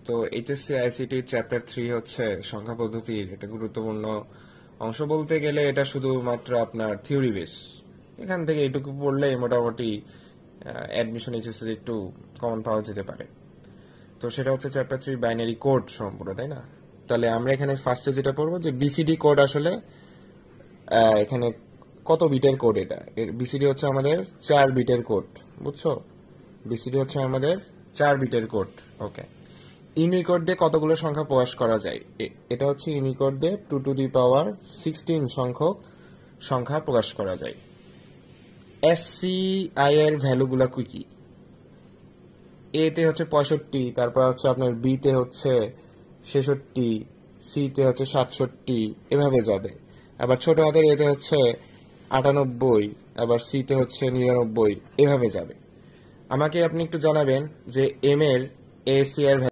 তো HSC ICT chapter 3 হচ্ছে সংখ্যা পদ্ধতির এটা গুরুত্বপূর্ণ অংশ বলতে গেলে এটা শুধুমাত্র আপনার থিওরি বেস। এখান থেকে এটুকু পড়লে মোটামুটি অ্যাডমিশন এইচএসসি একটু কমন পাওয়া যেতে পারে। তো সেটা হচ্ছে চ্যাপ্টার 3 বাইনারি কোড সম্পূর্ণ, তাই না? তাহলে আমরা এখানে ফার্স্টে যেটা পড়বো যে বিসিডি কোড আসলে এখানে কত বিটের কোড। এটা বিসিডি হচ্ছে আমাদের 4 বিটের কোড, বুঝছো? বিসিডি হচ্ছে আমাদের 4 বিটের কোড। ওকে, ইউনিকোড দিয়ে কতগুলো সংখ্যা প্রকাশ করা যায়? এটা হচ্ছে ইউনিকোড দিয়ে 2 টু দি পাওয়ার 16 সংখ্যক সংখ্যা প্রকাশ করা যায়। এসসিআই এর ভ্যালুগুলো কি কি? এ তে হচ্ছে 65, তারপর হচ্ছে আপনার বি তে হচ্ছে 66, সি তে হচ্ছে 67, এভাবে যাবে। আবার ছোট হাতের এতে হচ্ছে 98, আবার সি তে হচ্ছে 99, এভাবে যাবে। আমাকে আপনি একটু জানাবেন যে এম এর এসি এর